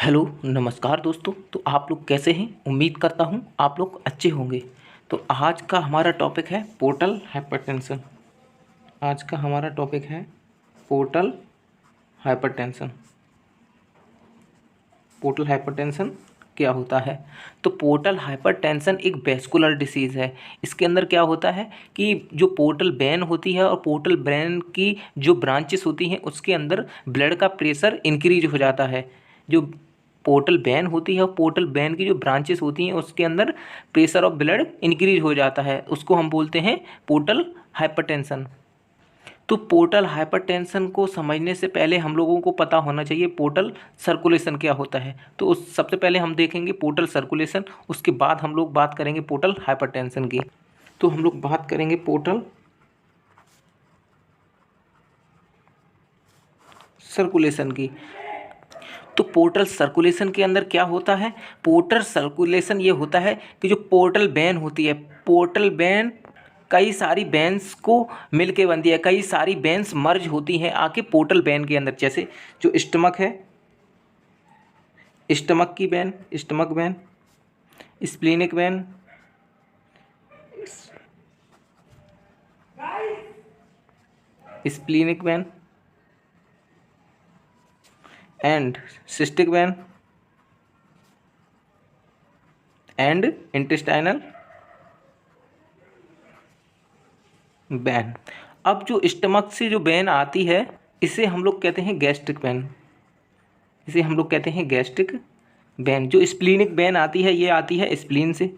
Hello नमस्कार दोस्तों। तो आप लोग कैसे हैं? उम्मीद करता हूं आप लोग अच्छे होंगे। तो आज का हमारा टॉपिक है पोर्टल हाइपरटेंशन। आज का हमारा टॉपिक है पोर्टल हाइपरटेंशन। पोर्टल हाइपरटेंशन क्या होता है? तो पोर्टल हाइपरटेंशन एक वैस्कुलर डिसीज़ है। इसके अंदर क्या होता है कि जो पोर्टल वेन होती है और पोर्टल वेन की जो ब्रांचेस होती हैं उसके अंदर ब्लड का प्रेशर इंक्रीज हो जाता है। जो पोर्टल वेन होती है और पोर्टल वेन की जो ब्रांचेस होती हैं उसके अंदर प्रेशर ऑफ ब्लड इंक्रीज हो जाता है, उसको हम बोलते हैं पोर्टल हाइपरटेंशन। तो पोर्टल हाइपरटेंशन को समझने से पहले हम लोगों को पता होना चाहिए पोर्टल सर्कुलेशन क्या होता है। तो उस सबसे पहले हम देखेंगे पोर्टल सर्कुलेशन, उसके बाद हम लोग बात करेंगे पोर्टल हाइपरटेंशन की। तो हम लोग बात करेंगे पोर्टल सर्कुलेशन की। तो पोर्टल सर्कुलेशन के अंदर क्या होता है? पोर्टल सर्कुलेशन ये होता है कि जो पोर्टल वेन होती है, पोर्टल वेन कई सारी वेन्स को मिलके बनती है, कई सारी वेन्स मर्ज होती हैं आके पोर्टल वेन के अंदर। जैसे जो स्टमक है, स्टमक की when, stomach when, splenic when, splenic when and cystic when and intestinal when. अब जो स्टमक से जो वेन आती है इसे हम लोग कहते हैं गैस्ट्रिक वेन। इसे हम लोग कहते हैं गैस्ट्रिक वेन। जो स्प्लीनिक वेन आती है ये आती है स्प्लीन से।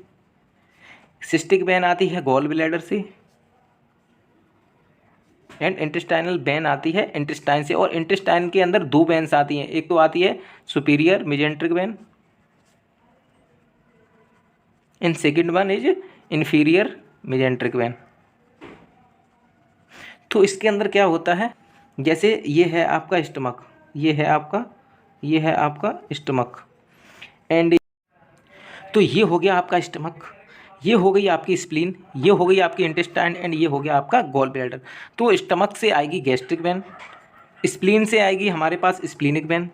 सिस्टिक वेन आती है गॉल ब्लैडर से एंड इंटेस्टाइनल वेन आती है इंटेस्टाइन से। और इंटेस्टाइन के अंदर दो वेन्स आती हैं, एक तो आती है superior mesenteric when and second one is inferior mesenteric when. तो इसके अंदर क्या होता है, जैसे ये है आपका स्टमक, ये है आपका स्टमक एंड तो ये हो गया आपका स्टमक, ये हो गई आपकी स्प्लीन, ये हो गई आपकी इंटेस्टाइन एंड ये हो गया आपका गॉल ब्लैडर। तो स्टमक से आएगी गैस्ट्रिक वेन, स्प्लीन से आएगी हमारे पास स्प्लीनिक वेन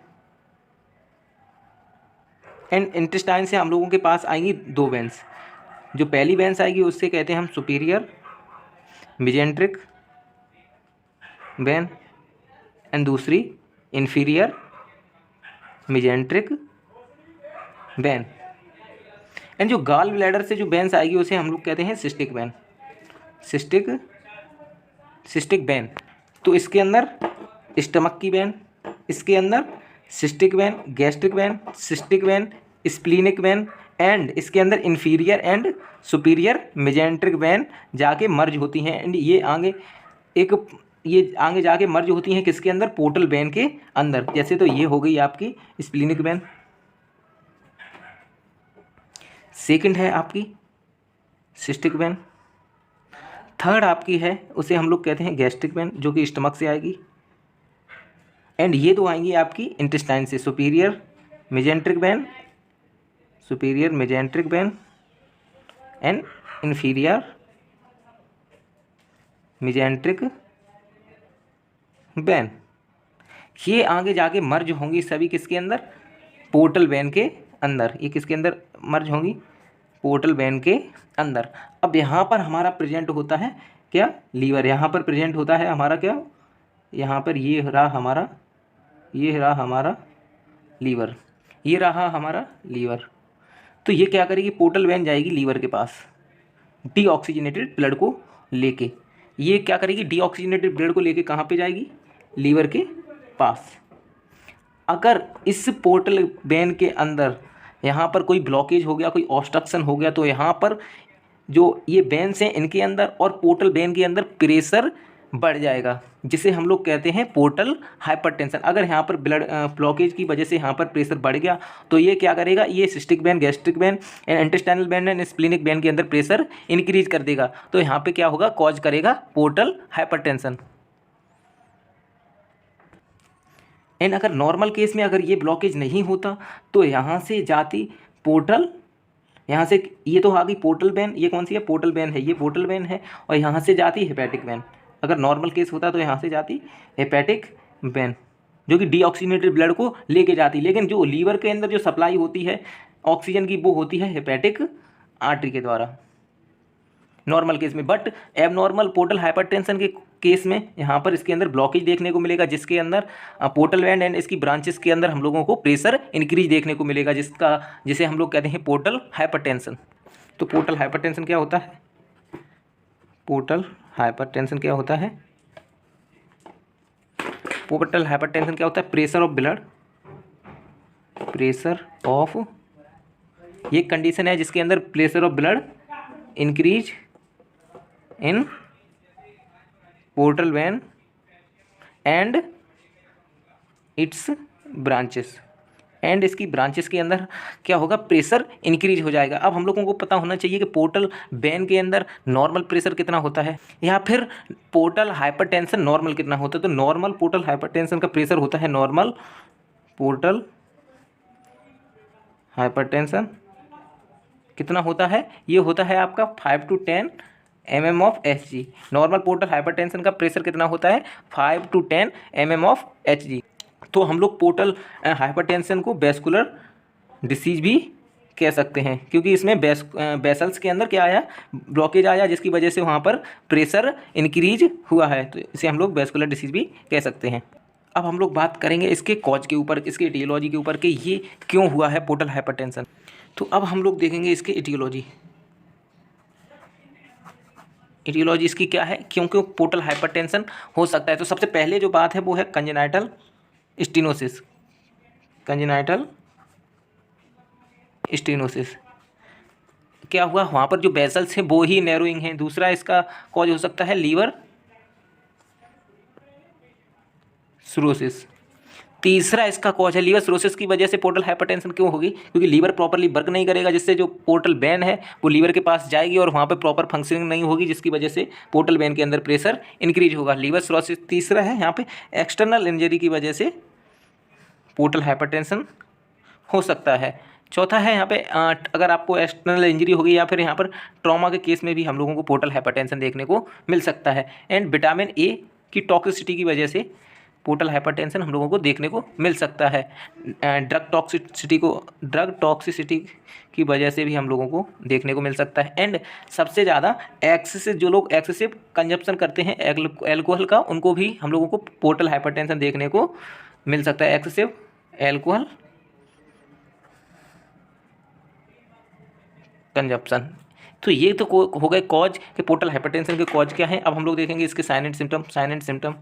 एंड इंटेस्टाइन से हम लोगों के पास आएंगी दो वेन्स। जो पहली वेन्स आएगी उससे कहते हैं हम सुपीरियर मेजेंट्रिक वेन एंड दूसरी इन्फीरियर मेजेंट्रिक वेन। एंड जो गॉल ब्लैडर से जो वेन्स आएगी उसे हम लोग कहते हैं सिस्टिक वेन, सिस्टिक वेन। तो इसके अंदर स्टमक की वेन, इसके अंदर cystic when, gastric when, cystic when, splenic when and इसके अंदर inferior and superior mesenteric when जाके मर्ज होती हैं। एंड ये आगे जाके मर्ज होती हैं किसके अंदर? पोर्टल वेन के अंदर। जैसे तो ये हो गई आपकी स्प्लीनिक वेन, सेकंड है आपकी सिस्टिक वेन, थर्ड आपकी है उसे हम लोग कहते हैं गैस्ट्रिक वेन जो कि स्टमक से आएगी एंड ये दो आएंगी आपकी इंटेस्टाइन से, superior mesenteric when, superior mesenteric when and inferior mesenteric when. ये आगे जाके मर्ज होंगी सभी किसके अंदर? पोर्टल वेन के अंदर। ये किसके अंदर मर्ज होंगी? पोर्टल वेन के अंदर। अब यहाँ पर हमारा प्रेजेंट होता है क्या? लीवर। यहाँ पर प्रेजेंट होता है हमारा क्या? यहाँ पर ये रहा हमारा लीवर, ये रहा हमारा लीवर। तो ये क्या करेगी? पोर्टल वेन जाएगी लीवर के पास डीऑक्सीजनेटेड ब्लड को लेके। ये क्या करेगी? डीऑक्सीजनेटेड ब्लड को लेके कहाँ पे जाएगी? लीवर के पास। अगर इस पोर्टल वेन के अंदर यहाँ पर कोई ब्लॉकेज हो गया, कोई ऑब्स्ट्रक्शन हो गया, तो यहाँ पर जो ये वेन्स हैं इनके अंदर और पोर्टल वेन के अंदर प्रेशर बढ़ जाएगा, जिसे हम लोग कहते हैं पोर्टल हाइपरटेंशन। अगर यहाँ पर ब्लड ब्लॉकेज की वजह से यहाँ पर प्रेशर बढ़ गया तो ये क्या करेगा? ये cystic when, gastric when and intestinal when and splenic when के अंदर प्रेशर इंक्रीज कर देगा। तो यहाँ पे क्या होगा? कॉज करेगा पोर्टल हाइपरटेंशन। एंड अगर नॉर्मल केस में अगर ये ब्लॉकेज नहीं होता तो यहाँ से जाती पोर्टल, यहाँ से ये तो आ गई पोर्टल वेन, ये कौन सी है? पोर्टल वेन है, ये पोर्टल वेन है और यहाँ से जाती हेपेटिक वेन। अगर नॉर्मल केस होता तो यहाँ से जाती हेपेटिक वेन। जो कि डीऑक्सीजनेटेड ब्लड को लेके जाती है। लेकिन जो लीवर के अंदर जो सप्लाई होती है ऑक्सीजन की वो होती है हेपेटिक आर्टरी के द्वारा नॉर्मल केस में। बट एबनॉर्मल पोर्टल हाइपरटेंशन के केस में यहाँ पर इसके अंदर ब्लॉकेज देखने को मिलेगा, जिसके अंदर पोर्टल वैन एंड इसकी ब्रांचेस के अंदर हम लोगों को प्रेशर इंक्रीज देखने को मिलेगा, जिसे हम लोग कहते हैं पोर्टल हाइपरटेंशन। तो पोर्टल हाइपरटेंशन क्या होता है? पोर्टल हाइपरटेंशन क्या होता है? पोर्टल हाइपरटेंशन क्या होता है? Pressure of blood, pressure of, ये कंडीशन है जिसके अंदर pressure of blood increase in portal vein and it's branches, and इसकी ब्रांचेस के अंदर क्या होगा? प्रेशर इंक्रीज हो जाएगा। अब हम लोगों को पता होना चाहिए कि पोर्टल वेन के अंदर नॉर्मल प्रेशर कितना होता है या फिर पोर्टल हाइपरटेंशन नॉर्मल कितना होता है। तो नॉर्मल पोर्टल हाइपरटेंशन का प्रेशर होता है, नॉर्मल पोर्टल हाइपरटेंशन कितना होता है? ये होता है आपका 5 to 10 mm of Hg। Normal portal hypertension का प्रेशर कितना होता है? 5 to 10 mm ऑफ Hg। तो हम लोग पोर्टल हाइपरटेंशन को वेस्कुलर डिसीज भी कह सकते हैं, क्योंकि इसमें वेसल्स के अंदर क्या आया? ब्लॉकेज आया, जिसकी वजह से वहाँ पर प्रेशर इंक्रीज हुआ है। तो इसे हम लोग वेस्कुलर डिसीज भी कह सकते हैं। अब हम लोग बात करेंगे इसके कॉज के ऊपर, इसके एटियोलॉजी के ऊपर कि ये क्यों हुआ है पोर्टल हाइपरटेंशन। तो अब हम लोग देखेंगे इसके एटियोलॉजी। एटियोलॉजी इसकी क्या है, क्यों क्यों पोर्टल हाइपरटेंशन हो सकता है। तो सबसे पहले जो बात है वो है कंजेनाइटल स्टेनोसिस। कंजेनाइटल स्टेनोसिस क्या हुआ? वहाँ पर जो वेसल्स हैं वो ही नैरोइंग हैं। दूसरा इसका कॉज हो सकता है लीवर सिरोसिस। तीसरा इसका कॉज है लीवर सिरोसिस की वजह से पोर्टल हाइपरटेंशन क्यों होगी? क्योंकि लीवर प्रॉपरली वर्क नहीं करेगा, जिससे जो पोर्टल वेन है वो लीवर के पास जाएगी और वहाँ पे प्रॉपर फंक्शनिंग नहीं होगी, जिसकी वजह से पोर्टल वेन के अंदर प्रेशर इंक्रीज होगा। लीवर सिरोसिस तीसरा है। यहाँ पे एक्सटर्नल इंजरी की वजह से पोर्टल हाइपरटेंशन हो सकता है। चौथा है यहाँ पे अगर आपको एक्सटर्नल इंजरी होगी या फिर यहाँ पर ट्रॉमा के केस में भी हम लोगों को पोर्टल हाइपरटेंशन देखने को मिल सकता है। एंड विटामिन ए की टॉक्सिसिटी की वजह से पोर्टल हाइपरटेंशन हम लोगों को देखने को मिल सकता है। ड्रग टॉक्सिसिटी की वजह से भी हम लोगों को देखने को मिल सकता है। एंड सबसे ज़्यादा जो लोग एक्सेसिव कंजप्शन करते हैं एल्कोहल का, उनको भी हम लोगों को पोर्टल हाइपरटेंशन देखने को मिल सकता है। Excessive alcohol consumption. तो ये तो हो गए कॉज कि पोर्टल हाइपरटेंशन के कॉज क्या हैं। अब हम लोग देखेंगे इसके साइन एंड सिम्टम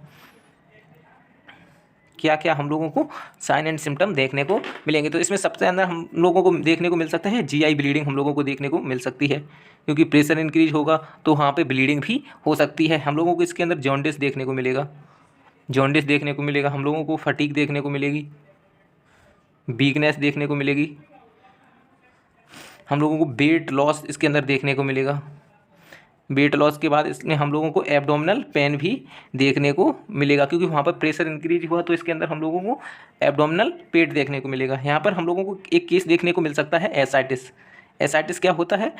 क्या क्या हम लोगों को साइन एंड सिम्टम देखने को मिलेंगे। तो इसमें सबसे अंदर हम लोगों को देखने को मिल सकता है जीआई ब्लीडिंग हम लोगों को देखने को मिल सकती है, क्योंकि प्रेशर इंक्रीज होगा तो वहाँ पे ब्लीडिंग भी हो सकती है। हम लोगों को इसके अंदर जॉन्डिस देखने को मिलेगा, हम लोगों को फटीग देखने को मिलेगी, वीकनेस देखने को मिलेगी, हम लोगों को वेट लॉस इसके अंदर देखने को मिलेगा। वेट लॉस के बाद इसमें हम लोगों को एब्डोमिनल पेन भी देखने को मिलेगा, क्योंकि वहाँ पर प्रेशर इंक्रीज हुआ तो इसके अंदर हम लोगों को एब्डोमिनल पेट देखने को मिलेगा। यहाँ पर हम लोगों को एक केस देखने को मिल सकता है एसाइटिस क्या होता है?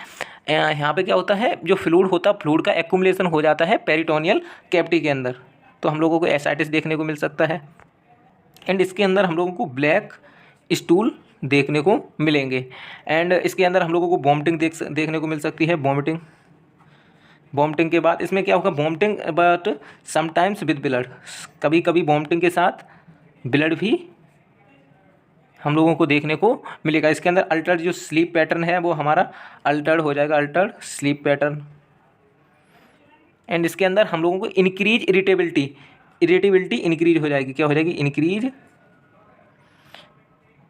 यहाँ पे क्या होता है? जो फ्लूइड का एक्यूमुलेशन हो जाता है पेरिटोनियल कैविटी के अंदर, तो हम लोगों को एसाइटिस देखने को मिल सकता है। एंड इसके अंदर हम लोगों को ब्लैक स्टूल देखने को मिलेंगे। एंड इसके अंदर हम लोगों को वॉमिटिंग देखने को मिल सकती है। वॉमिटिंग के बाद इसमें क्या होगा? Vomiting but sometimes with blood, कभी कभी वॉमिटिंग के साथ ब्लड भी हम लोगों को देखने को मिलेगा। इसके अंदर अल्टर्ड जो स्लीप पैटर्न है वो हमारा अल्टर्ड हो जाएगा, अल्टर्ड स्लीप पैटर्न। एंड इसके अंदर हम लोगों को इंक्रीज इरिटेबिलिटी इंक्रीज हो जाएगी। क्या हो जाएगी? Increase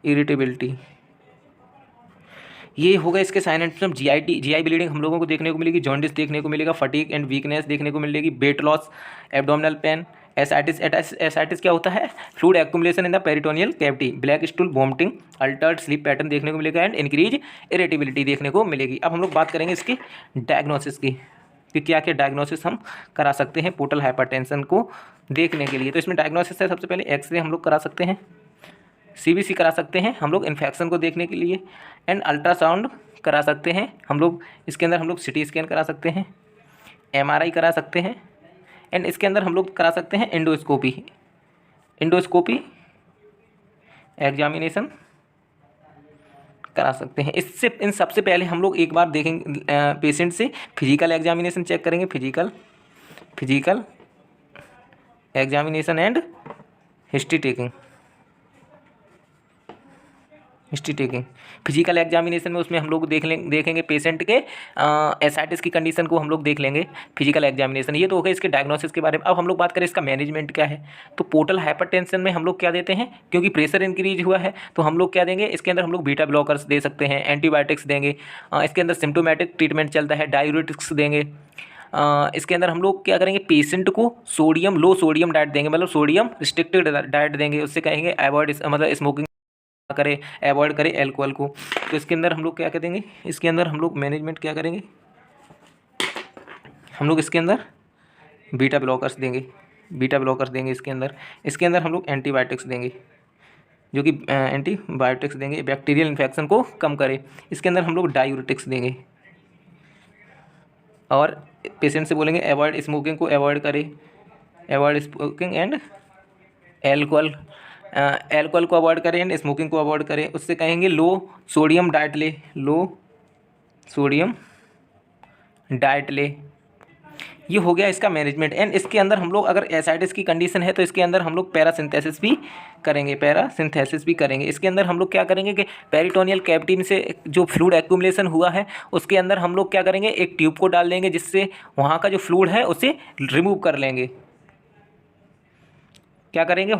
irritability. ये होगा इसके sign and symptom. GI bleeding हम लोगों को देखने को मिलेगी, जॉन्डिस देखने को मिलेगा, फटीग एंड वीकनेस देखने को मिलेगी, weight loss, abdominal pain, ascites क्या होता है? Fluid accumulation in the peritoneal cavity, black stool, vomiting, Altered sleep pattern देखने को मिलेगा एंड इंक्रीज इरिटेबिलिटी देखने को मिलेगी। अब हम लोग बात करेंगे इसकी डायग्नोसिस की कि क्या क्या डायग्नोसिस हम करा सकते हैं पोर्टल हाइपरटेंशन को देखने के लिए। तो इसमें डायग्नोसिस है सबसे पहले एक्सरे हम लोग करा सकते हैं, सीबीसी करा सकते हैं हम लोग इन्फेक्शन को देखने के लिए, एंड अल्ट्रासाउंड करा सकते हैं हम लोग। इसके अंदर हम लोग सिटी स्कैन करा सकते हैं, एमआरआई करा सकते हैं, एंड इसके अंदर हम लोग करा सकते हैं एंडोस्कोपी एग्जामिनेशन करा सकते हैं। इससे इन सबसे पहले हम लोग एक बार देखेंगे पेशेंट से फिजिकल एग्जामिनेशन चेक करेंगे, physical examination and history taking. Physical examination में उसमें हम लोग देखेंगे पेशेंट के एसाइटिस की कंडीशन को हम लोग देख लेंगे फिजिकल एग्जामिनेशन। ये तो हो गया इसके डायग्नोसिस के बारे में। अब हम लोग बात करें इसका मैनेजमेंट क्या है। तो पोर्टल हाइपरटेंशन में हम लोग क्या देते हैं, क्योंकि प्रेशर इंक्रीज हुआ है तो हम लोग क्या देंगे, इसके अंदर हम लोग बीटा ब्लॉकर्स दे सकते हैं, एंटीबायोटिक्स देंगे, इसके अंदर सिम्टोमेटिक ट्रीटमेंट चलता है, डायूरेटिक्स देंगे। इसके अंदर हम लोग क्या करेंगे, पेशेंट को लो सोडियम डाइट देंगे, मतलब सोडियम रिस्ट्रिक्टेड डाइट देंगे। उससे कहेंगे अवॉइड, मतलब स्मोकिंग करें, अवॉइड करें एल्कोहल को। तो इसके अंदर हम लोग क्या करेंगे, इसके अंदर हम लोग मैनेजमेंट क्या करेंगे, हम लोग इसके अंदर बीटा ब्लॉकर्स देंगे, इसके अंदर हम लोग एंटीबायोटिक्स देंगे, जो कि एंटीबायोटिक्स देंगे बैक्टीरियल इन्फेक्शन को कम करे। इसके अंदर हम लोग डायूरेटिक्स देंगे और पेशेंट से बोलेंगे अवॉइड स्मोकिंग को अवॉइड करे, अवॉइड स्मोकिंग एंड एल्कोहल को अवॉइड करें एंड स्मोकिंग को अवॉइड करें। उससे कहेंगे लो सोडियम डाइट ले। ये हो गया इसका मैनेजमेंट। एंड इसके अंदर हम लोग अगर एसाइटिस की कंडीशन है तो इसके अंदर हम लोग पैरासिंथेसिस भी करेंगे। इसके अंदर हम लोग क्या करेंगे कि पेरिटोनियल कैविटी में से जो फ्लूइड एक्यूमुलेशन हुआ है उसके अंदर हम लोग क्या करेंगे, एक ट्यूब को डाल देंगे जिससे वहाँ का जो फ्लूइड है उसे रिमूव कर लेंगे। क्या करेंगे,